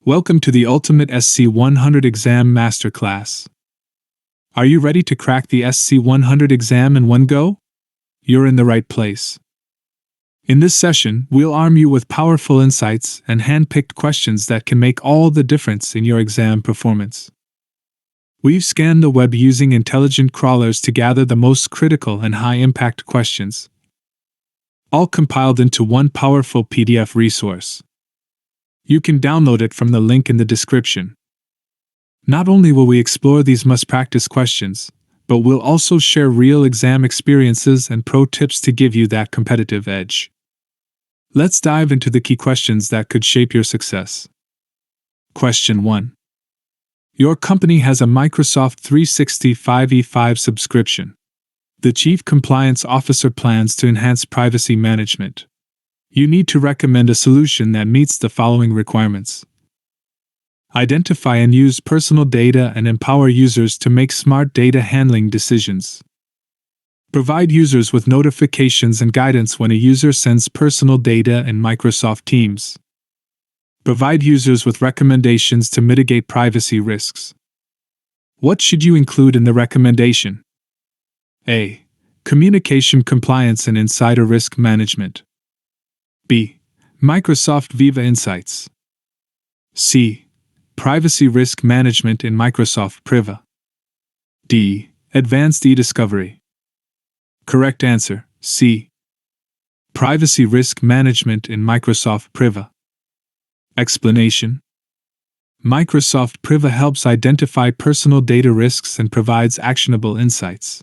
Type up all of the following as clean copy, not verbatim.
Welcome to the Ultimate SC-100 Exam Masterclass. Are you ready to crack the SC-100 exam in one go? You're in the right place. In this session, we'll arm you with powerful insights and hand-picked questions that can make all the difference in your exam performance. We've scanned the web using intelligent crawlers to gather the most critical and high-impact questions, all compiled into one powerful PDF resource. You can download it from the link in the description. Not only will we explore these must-practice questions, but we'll also share real exam experiences and pro tips to give you that competitive edge. Let's dive into the key questions that could shape your success. Question 1. Your company has a Microsoft 365 E5 subscription. The Chief Compliance Officer plans to enhance privacy management. You need to recommend a solution that meets the following requirements. Identify and use personal data and empower users to make smart data handling decisions. Provide users with notifications and guidance when a user sends personal data in Microsoft Teams. Provide users with recommendations to mitigate privacy risks. What should you include in the recommendation? A. Communication compliance and insider risk management. B. Microsoft Viva Insights. C. Privacy risk management in Microsoft Priva. D. Advanced e-discovery. Correct answer, C. Privacy risk management in Microsoft Priva. Explanation. Microsoft Priva helps identify personal data risks and provides actionable insights.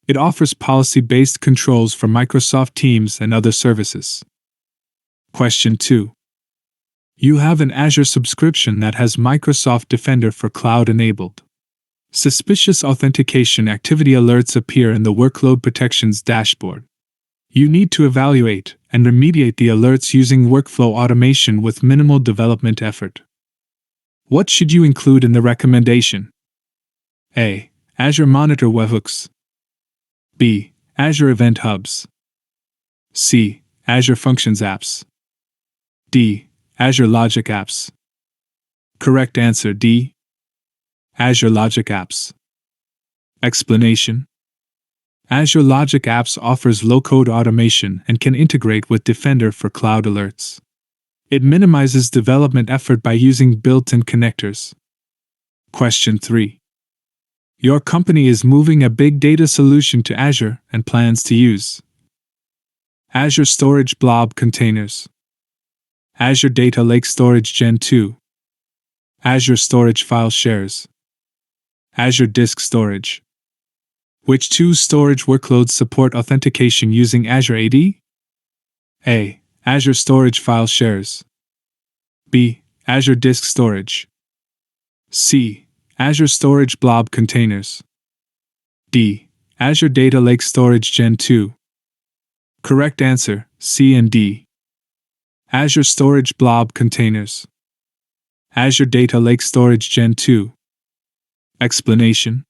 It offers policy-based controls for Microsoft Teams and other services. Question 2. You have an Azure subscription that has Microsoft Defender for Cloud enabled. Suspicious authentication activity alerts appear in the Workload Protections dashboard. You need to evaluate and remediate the alerts using workflow automation with minimal development effort. What should you include in the recommendation? A. Azure Monitor Webhooks. B. Azure Event Hubs. C. Azure Functions Apps. D. Azure Logic Apps. Correct answer D. Azure Logic Apps. Explanation. Azure Logic Apps offers low-code automation and can integrate with Defender for Cloud alerts. It minimizes development effort by using built-in connectors. Question 3. Your company is moving a big data solution to Azure and plans to use Azure Storage Blob Containers, Azure Data Lake Storage Gen 2, Azure Storage File Shares, Azure Disk Storage. Which two storage workloads support authentication using Azure AD? A. Azure Storage File Shares. B. Azure Disk Storage. C. Azure Storage Blob Containers. D. Azure Data Lake Storage Gen 2. Correct answer, C and D. Azure Storage Blob Containers. Azure Data Lake Storage Gen 2. Explanation.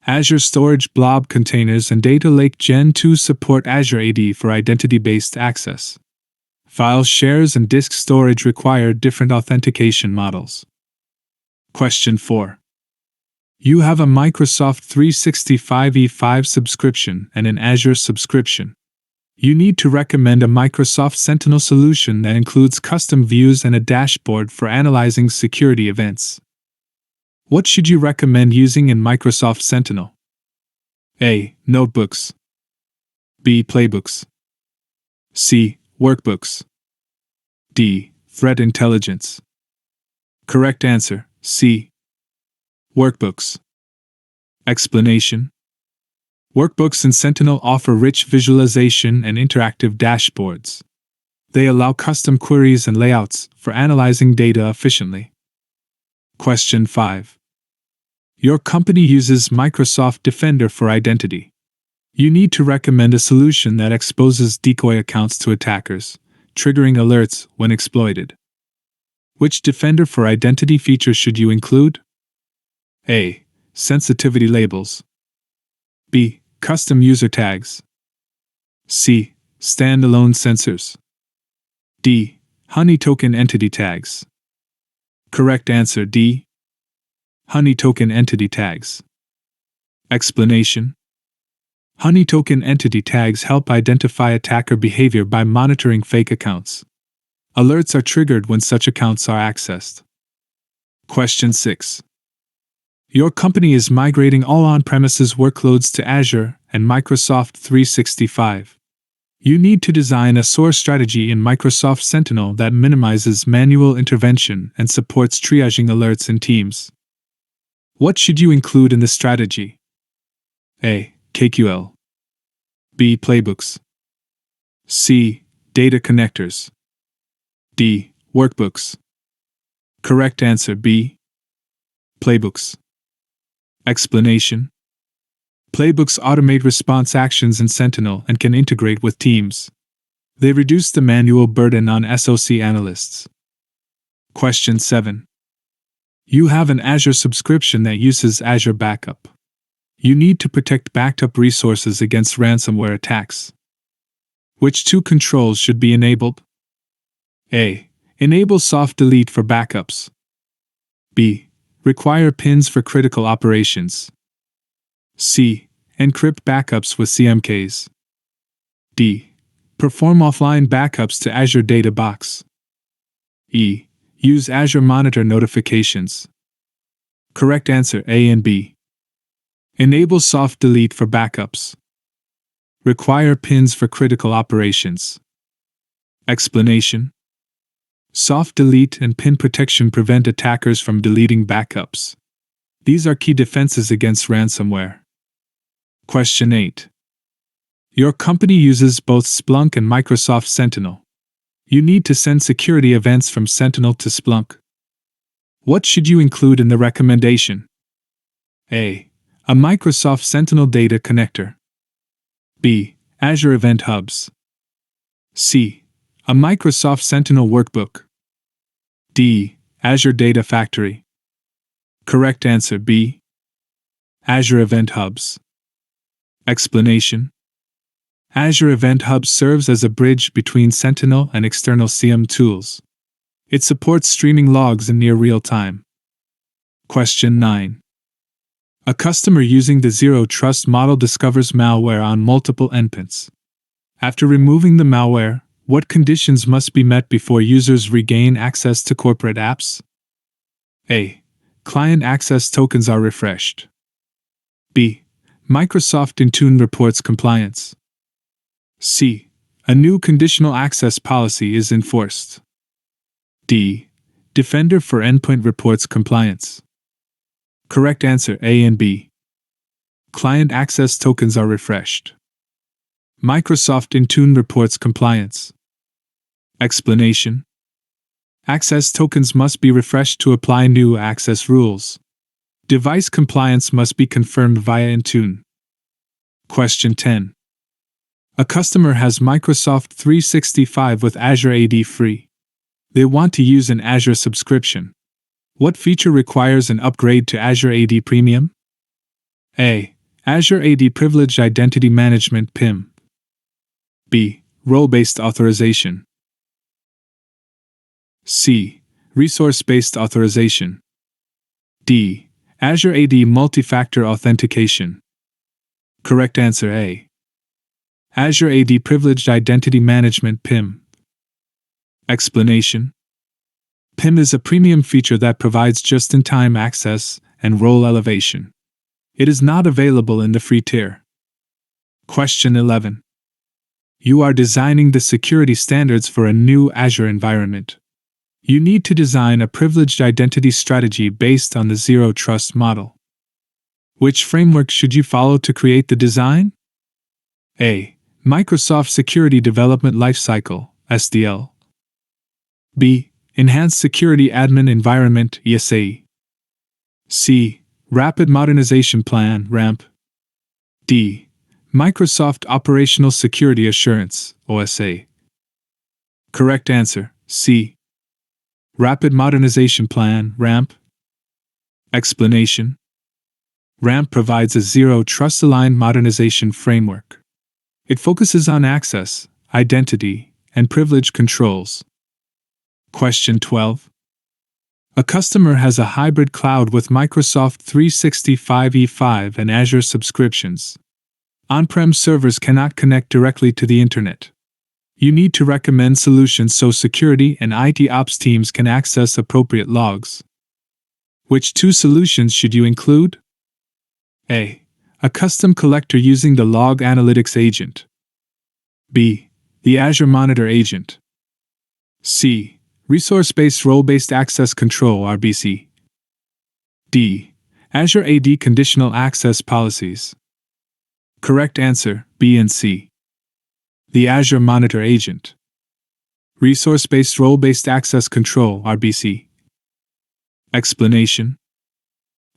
Azure Storage Blob Containers and Data Lake Gen 2 support Azure AD for identity-based access. File shares and disk storage require different authentication models. Question 4. You have a Microsoft 365 E5 subscription and an Azure subscription. You need to recommend a Microsoft Sentinel solution that includes custom views and a dashboard for analyzing security events. What should you recommend using in Microsoft Sentinel? A. Notebooks. B. Playbooks. C. Workbooks. D. Threat intelligence. Correct answer, C. Workbooks. Explanation. Workbooks in Sentinel offer rich visualization and interactive dashboards. They allow custom queries and layouts for analyzing data efficiently. Question 5. Your company uses Microsoft Defender for identity. You need to recommend a solution that exposes decoy accounts to attackers, triggering alerts when exploited. Which Defender for Identity feature should you include? A. Sensitivity labels. B. Custom user tags. C. Standalone sensors. D. Honey token entity tags. Correct answer D. Honey token entity tags. Explanation: Honey token entity tags help identify attacker behavior by monitoring fake accounts. Alerts are triggered when such accounts are accessed. Question 6. Your company is migrating all on-premises workloads to Azure and Microsoft 365. You need to design a SOAR strategy in Microsoft Sentinel that minimizes manual intervention and supports triaging alerts in teams. What should you include in the strategy? A. KQL. B. Playbooks. C. Data connectors. D. Workbooks. Correct answer B. Playbooks. Explanation: Playbooks automate response actions in Sentinel and can integrate with teams. They reduce the manual burden on SOC analysts. Question 7. You have an Azure subscription that uses Azure Backup. You need to protect backed up resources against ransomware attacks. Which two controls should be enabled? A. Enable soft delete for backups. B. Require pins for critical operations. C. Encrypt backups with CMKs. D. Perform offline backups to Azure Data Box. E. Use Azure Monitor notifications. Correct answer A and B. Enable soft delete for backups. Require pins for critical operations. Explanation: Soft delete and pin protection prevent attackers from deleting backups. These are key defenses against ransomware. Question 8. Your company uses both Splunk and Microsoft Sentinel. You need to send security events from Sentinel to Splunk. What should you include in the recommendation? A. A Microsoft Sentinel data connector. B. Azure Event Hubs. C. A Microsoft Sentinel workbook. D. Azure Data Factory. Correct answer B. Azure Event Hubs. Explanation: Azure Event Hub serves as a bridge between Sentinel and external CM tools. It supports streaming logs in near real time. Question 9. A customer using the Zero Trust model discovers malware on multiple endpoints. After removing the malware, what conditions must be met before users regain access to corporate apps? A. Client access tokens are refreshed. B. Microsoft Intune reports compliance. C. A new conditional access policy is enforced. D. Defender for Endpoint reports compliance. Correct answer A and B. Client access tokens are refreshed. Microsoft Intune reports compliance. Explanation: Access tokens must be refreshed to apply new access rules. Device compliance must be confirmed via Intune. Question 10. A customer has Microsoft 365 with Azure AD free. They want to use an Azure subscription. What feature requires an upgrade to Azure AD Premium? A. Azure AD Privileged Identity Management (PIM). B. Role-based authorization. C. Resource-based authorization. D. Azure AD Multi-Factor Authentication. Correct answer A. Azure AD Privileged Identity Management (PIM). Explanation: PIM is a premium feature that provides just-in-time access and role elevation. It is not available in the free tier. Question 11. You are designing the security standards for a new Azure environment. You need to design a privileged identity strategy based on the Zero Trust model. Which framework should you follow to create the design? A. Microsoft Security Development Lifecycle (SDL). B. Enhanced Security Admin Environment (ESAE). C. Rapid Modernization Plan (RAMP). D. Microsoft Operational Security Assurance (OSA). Correct answer C. Rapid Modernization Plan (RAMP). Explanation: RAMP provides a Zero Trust-aligned modernization framework. It focuses on access, identity, and privilege controls. Question 12. A customer has a hybrid cloud with Microsoft 365 E5 and Azure subscriptions. On-prem servers cannot connect directly to the internet. You need to recommend solutions so security and IT ops teams can access appropriate logs. Which two solutions should you include? A. A custom collector using the Log Analytics agent. B. The Azure Monitor agent. C. Resource-based Role-Based Access Control (RBC). D. Azure AD Conditional Access Policies. Correct answer, B and C. The Azure Monitor agent. Resource-based Role-Based Access Control (RBC). Explanation: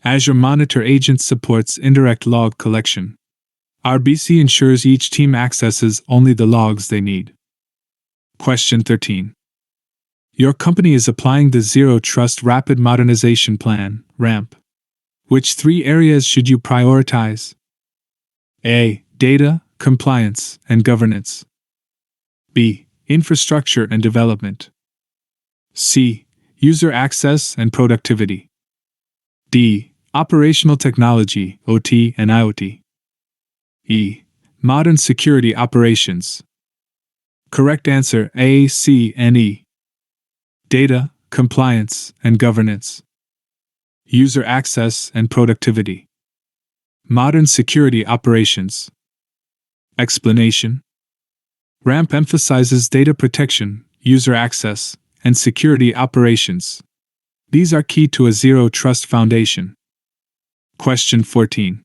Azure Monitor agent supports indirect log collection. RBC ensures each team accesses only the logs they need. Question 13. Your company is applying the Zero Trust Rapid Modernization Plan, RAMP. Which three areas should you prioritize? A. Data, compliance, and governance. B. Infrastructure and development. C. User access and productivity. D. Operational technology, OT and IoT. E. Modern security operations. Correct answer A, C, and E. Data, compliance, and governance. User access and productivity. Modern security operations. Explanation: RAMP emphasizes data protection, user access, and security operations. These are key to a zero trust foundation. Question 14.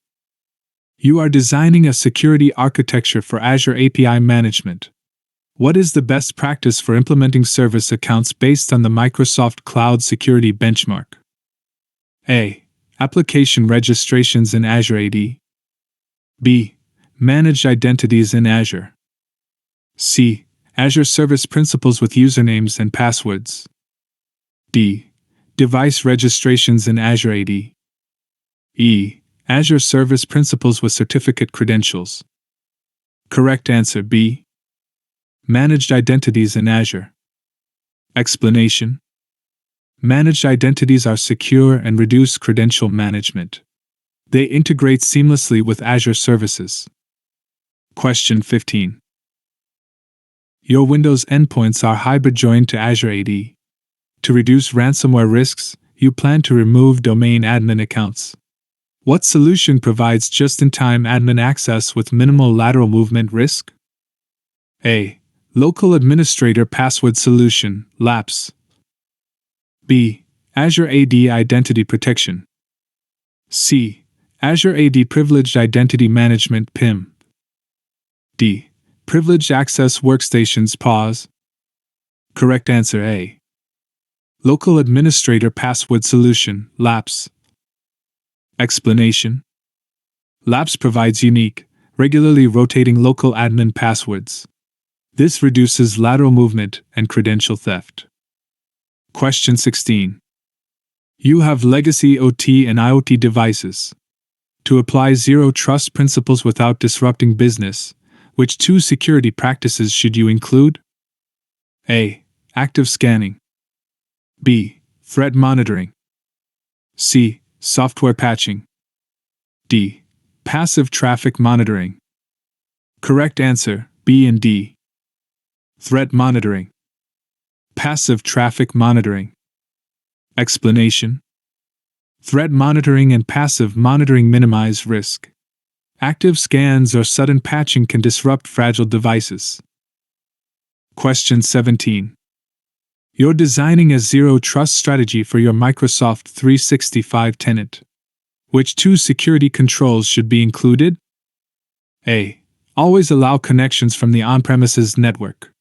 You are designing a security architecture for Azure API management. What is the best practice for implementing service accounts based on the Microsoft Cloud Security Benchmark? A. Application registrations in Azure AD. B. Managed identities in Azure. C. Azure Service Principals with usernames and passwords. D. Device registrations in Azure AD. E. Azure Service Principals with certificate credentials. Correct answer B. Managed identities in Azure. Explanation: Managed identities are secure and reduce credential management. They integrate seamlessly with Azure services. Question 15. Your Windows endpoints are hybrid joined to Azure AD. To reduce ransomware risks, you plan to remove domain admin accounts. What solution provides just-in-time admin access with minimal lateral movement risk? A. Local Administrator Password Solution, LAPS. B. Azure AD Identity Protection. C. Azure AD Privileged Identity Management, PIM. D. Privileged Access Workstations, PAWS. Correct answer A. Local Administrator Password Solution, LAPS. Explanation: LAPS provides unique, regularly rotating local admin passwords. This reduces lateral movement and credential theft. Question 16. You have legacy OT and IoT devices. To apply zero trust principles without disrupting business, which two security practices should you include? A. Active scanning. B. Threat monitoring. C. Software patching. D. Passive traffic monitoring. Correct answer B and D. Threat monitoring. Passive traffic monitoring. Explanation: Threat monitoring and passive monitoring minimize risk. Active scans or sudden patching can disrupt fragile devices. Question 17. You're designing a zero trust strategy for your Microsoft 365 tenant. Which two security controls should be included? A. Always allow connections from the on-premises network.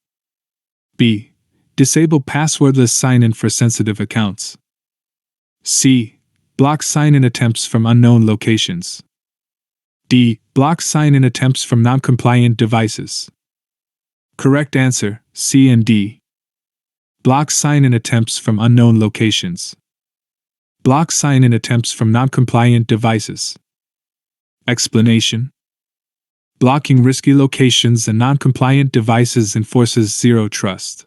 B. Disable passwordless sign-in for sensitive accounts. C. Block sign-in attempts from unknown locations. D. Block sign-in attempts from non-compliant devices. Correct answer C and D. Block sign-in attempts from unknown locations. Block sign-in attempts from non-compliant devices. Explanation: Blocking risky locations and non-compliant devices enforces zero trust.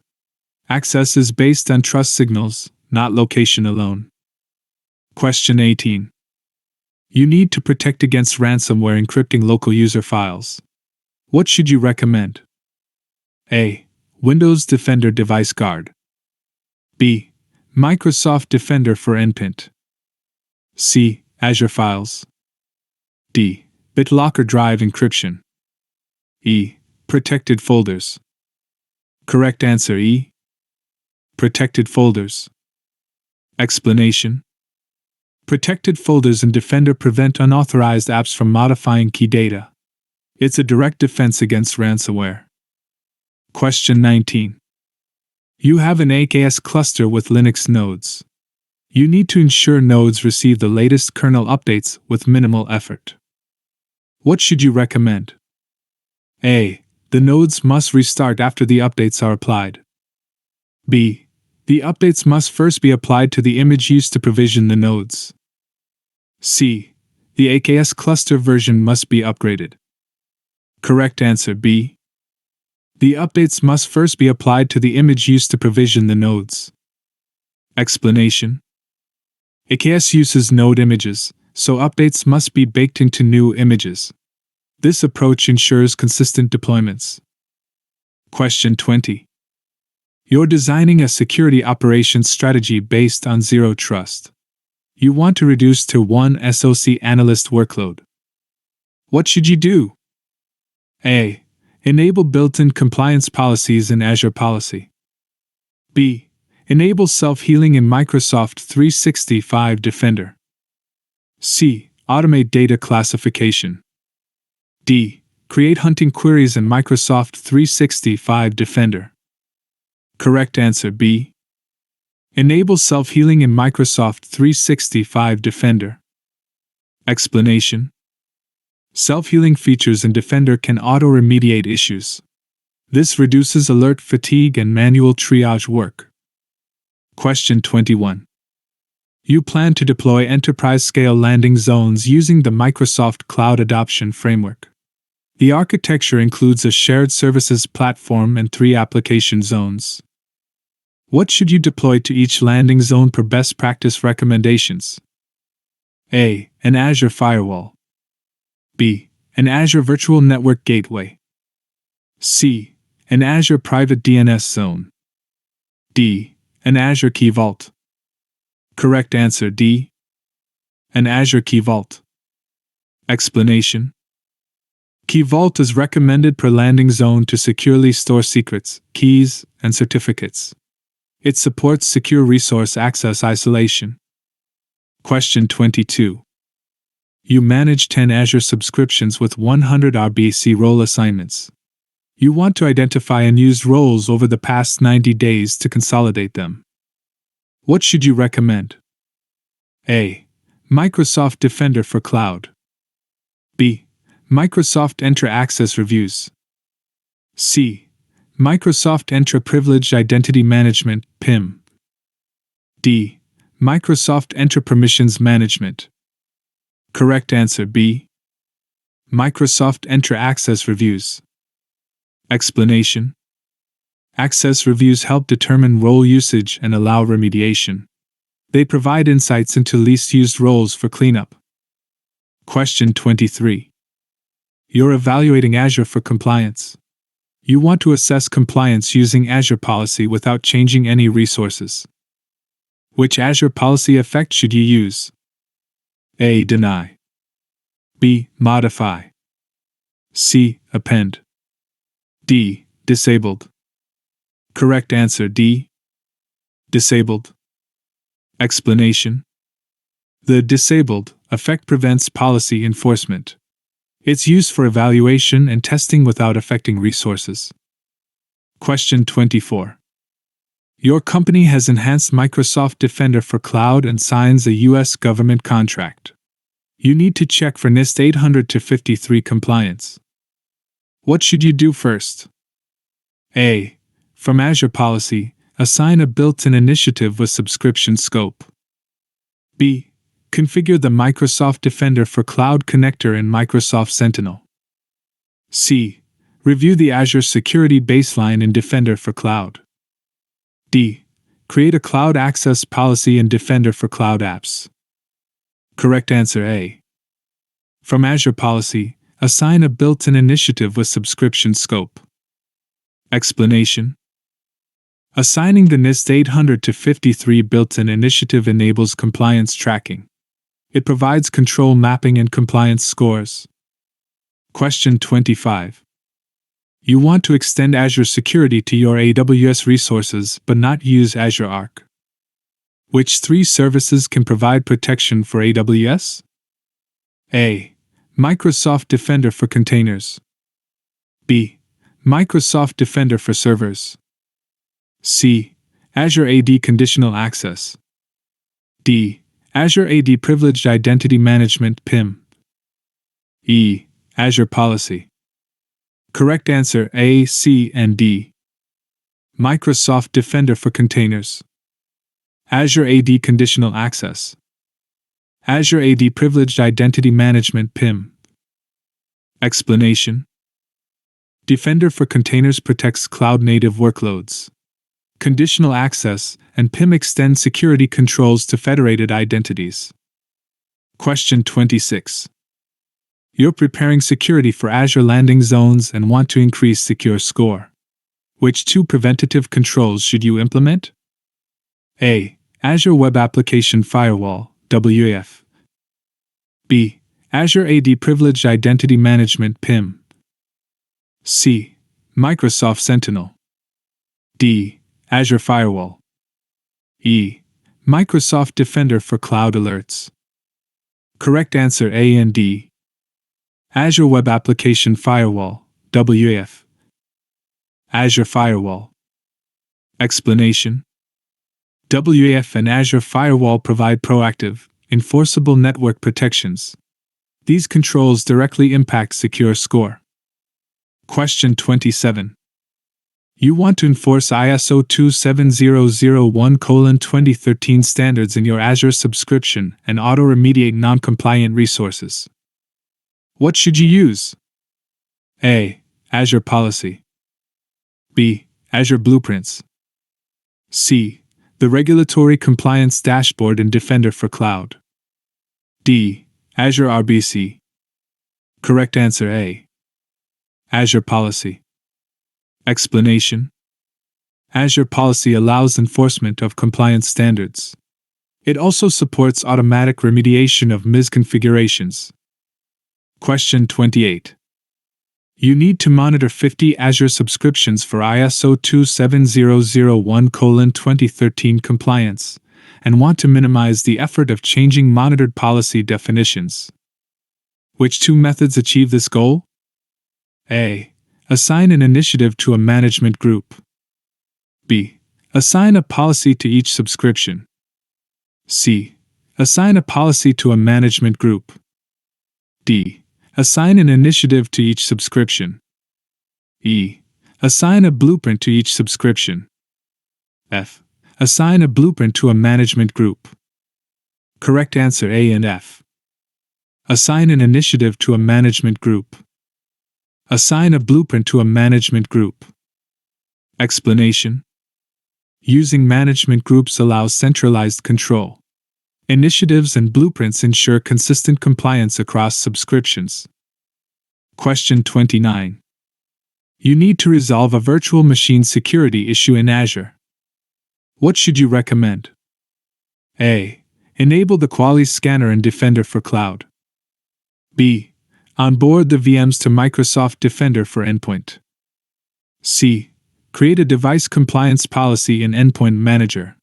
Access is based on trust signals, not location alone. Question 18. You need to protect against ransomware encrypting local user files. What should you recommend? A. Windows Defender Device Guard. B. Microsoft Defender for Endpoint. C. Azure Files. D. BitLocker Drive Encryption. E. Protected Folders. Correct answer E. Protected Folders. Explanation. Protected folders in Defender prevent unauthorized apps from modifying key data. It's a direct defense against ransomware. Question 19. You have an AKS cluster with Linux nodes. You need to ensure nodes receive the latest kernel updates with minimal effort. What should you recommend? A. The nodes must restart after the updates are applied. B. The updates must first be applied to the image used to provision the nodes. C. The AKS cluster version must be upgraded. Correct answer B. The updates must first be applied to the image used to provision the nodes. Explanation. AKS uses node images, so updates must be baked into new images. This approach ensures consistent deployments. Question 20. You're designing a security operations strategy based on zero trust. You want to reduce Tier 1 SOC analyst workload. What should you do? A. Enable built-in compliance policies in Azure Policy. B. Enable self-healing in Microsoft 365 Defender. C. Automate data classification. D. Create hunting queries in Microsoft 365 Defender. Correct answer B. Enable self-healing in Microsoft 365 Defender. Explanation. Self-healing features in Defender can auto-remediate issues. This reduces alert fatigue and manual triage work. Question 21. You plan to deploy enterprise-scale landing zones using the Microsoft Cloud Adoption Framework. The architecture includes a shared services platform and 3 application zones. What should you deploy to each landing zone per best practice recommendations? A. An Azure Firewall. B. An Azure Virtual Network Gateway. C. An Azure Private DNS Zone. D. An Azure Key Vault. Correct answer D. An Azure Key Vault. Explanation. Key Vault is recommended per landing zone to securely store secrets, keys, and certificates. It supports secure resource access isolation. Question 22. You manage 10 Azure subscriptions with 100 RBC role assignments. You want to identify unused roles over the past 90 days to consolidate them. What should you recommend? A. Microsoft Defender for Cloud. B. Microsoft Entra Access Reviews. C. Microsoft Entra Privileged Identity Management, PIM. D. Microsoft Entra Permissions Management. Correct answer B. Microsoft Entra Access Reviews. Explanation. Access reviews help determine role usage and allow remediation. They provide insights into least used roles for cleanup. Question 23. You're evaluating Azure for compliance. You want to assess compliance using Azure Policy without changing any resources. Which Azure Policy effect should you use? A. Deny. B. Modify. C. Append. D. Disabled. Correct answer D. Disabled. Explanation. The disabled effect prevents policy enforcement. It's used for evaluation and testing without affecting resources. Question 24. Your company has enhanced Microsoft Defender for Cloud and signs a U.S. government contract. You need to check for NIST 800-53 compliance. What should you do first? A. From Azure Policy, assign a built-in initiative with subscription scope. B. Configure the Microsoft Defender for Cloud connector in Microsoft Sentinel. C. Review the Azure Security baseline in Defender for Cloud. D. Create a cloud access policy in Defender for cloud apps. Correct answer A. From Azure Policy, assign a built-in initiative with subscription scope. Explanation. Assigning the NIST 800 to 53 built-in initiative enables compliance tracking. It provides control mapping and compliance scores. Question 25. You want to extend Azure Security to your AWS resources but not use Azure Arc. Which three services can provide protection for AWS? A. Microsoft Defender for containers. B. Microsoft Defender for servers. C. Azure AD Conditional Access. D. Azure AD Privileged Identity Management (PIM). E. Azure Policy. Correct answer A, C, and D. Microsoft Defender for containers. Azure AD Conditional Access. Azure AD Privileged Identity Management (PIM). Explanation. Defender for containers protects cloud-native workloads. Conditional access and PIM extend security controls to federated identities. Question 26. You're preparing security for Azure landing zones and want to increase secure score. Which two preventative controls should you implement? A. Azure Web Application Firewall, WAF. B. Azure AD Privileged Identity Management (PIM). C. Microsoft Sentinel. D. Azure Firewall. E. Microsoft Defender for Cloud Alerts. Correct answer A and D. Azure Web Application Firewall, WAF. Azure Firewall. Explanation. WAF and Azure Firewall provide proactive, enforceable network protections. These controls directly impact secure score. Question 27. You want to enforce ISO 27001:2013 standards in your Azure subscription and auto-remediate non-compliant resources. What should you use? A. Azure Policy. B. Azure Blueprints. C. The Regulatory Compliance Dashboard in Defender for Cloud. D. Azure RBC. Correct answer A. Azure Policy. Explanation. Azure Policy allows enforcement of compliance standards. It also supports automatic remediation of misconfigurations. Question 28. You need to monitor 50 Azure subscriptions for ISO 27001:2013 compliance, and want to minimize the effort of changing monitored policy definitions. Which two methods achieve this goal? A. Assign an initiative to a management group. B. Assign a policy to each subscription. C. Assign a policy to a management group. D. Assign an initiative to each subscription. E. Assign a blueprint to each subscription. F. Assign a blueprint to a management group. Correct answer A and F. Assign an initiative to a management group. Assign a blueprint to a management group. Explanation. Using management groups allows centralized control. Initiatives and blueprints ensure consistent compliance across subscriptions. Question 29. You need to resolve a virtual machine security issue in Azure. What should you recommend? A. Enable the Qualys scanner in Defender for Cloud. B. Onboard the VMs to Microsoft Defender for Endpoint. C. Create a device compliance policy in Endpoint Manager.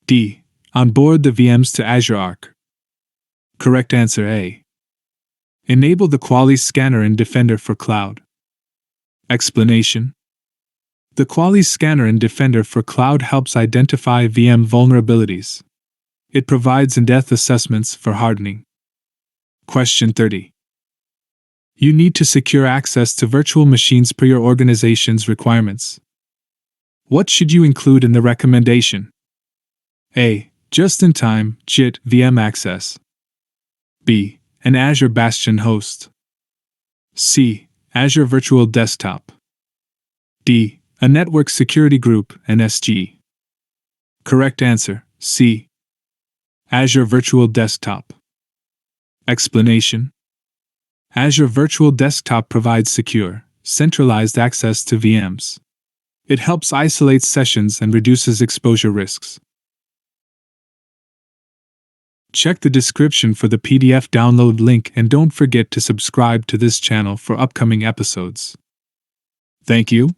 D. Onboard the VMs to Azure Arc. Correct answer A. Enable the Qualys scanner in Defender for Cloud. Explanation. The Qualys scanner in Defender for Cloud helps identify VM vulnerabilities. It provides in-depth assessments for hardening. Question 30. You need to secure access to virtual machines per your organization's requirements. What should you include in the recommendation? A. Just-in-time JIT VM access. B. An Azure Bastion host. C. Azure Virtual Desktop. D. A network security group, NSG. Correct answer, C. Azure Virtual Desktop. Explanation: Azure Virtual Desktop provides secure, centralized access to VMs. It helps isolate sessions and reduces exposure risks. Check the description for the PDF download link and don't forget to subscribe to this channel for upcoming episodes. Thank you,